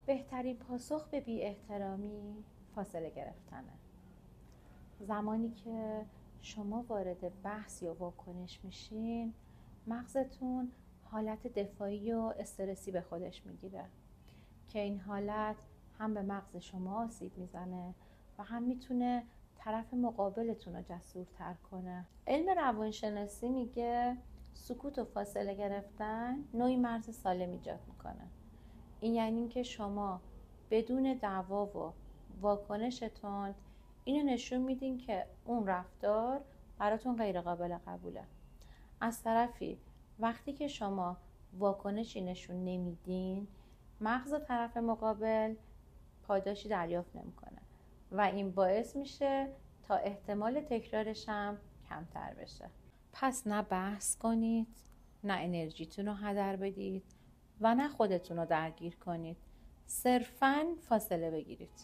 بهترین پاسخ به بی احترامی فاصله گرفتنه. زمانی که شما وارد بحث یا واکنش میشین، مغزتون حالت دفاعی و استرسی به خودش میگیره که این حالت هم به مغز شما آسیب میزنه و هم میتونه طرف مقابلتون رو جسورتر کنه. علم روانشناسی میگه سکوت و فاصله گرفتن نوعی مرز سالم ایجاد میکنه. این یعنی که شما بدون دعوا و واکنش تند اینو نشون میدین که اون رفتار براتون غیر قابل قبوله. از طرفی وقتی که شما واکنشی نشون نمیدین، مغز طرف مقابل پاداشی دریافت نمیکنه و این باعث میشه تا احتمال تکرارش هم کمتر بشه. پس نه بحث کنید، نه انرژیتون رو هدر بدید و نه خودتون رو درگیر کنید. صرفاً فاصله بگیرید.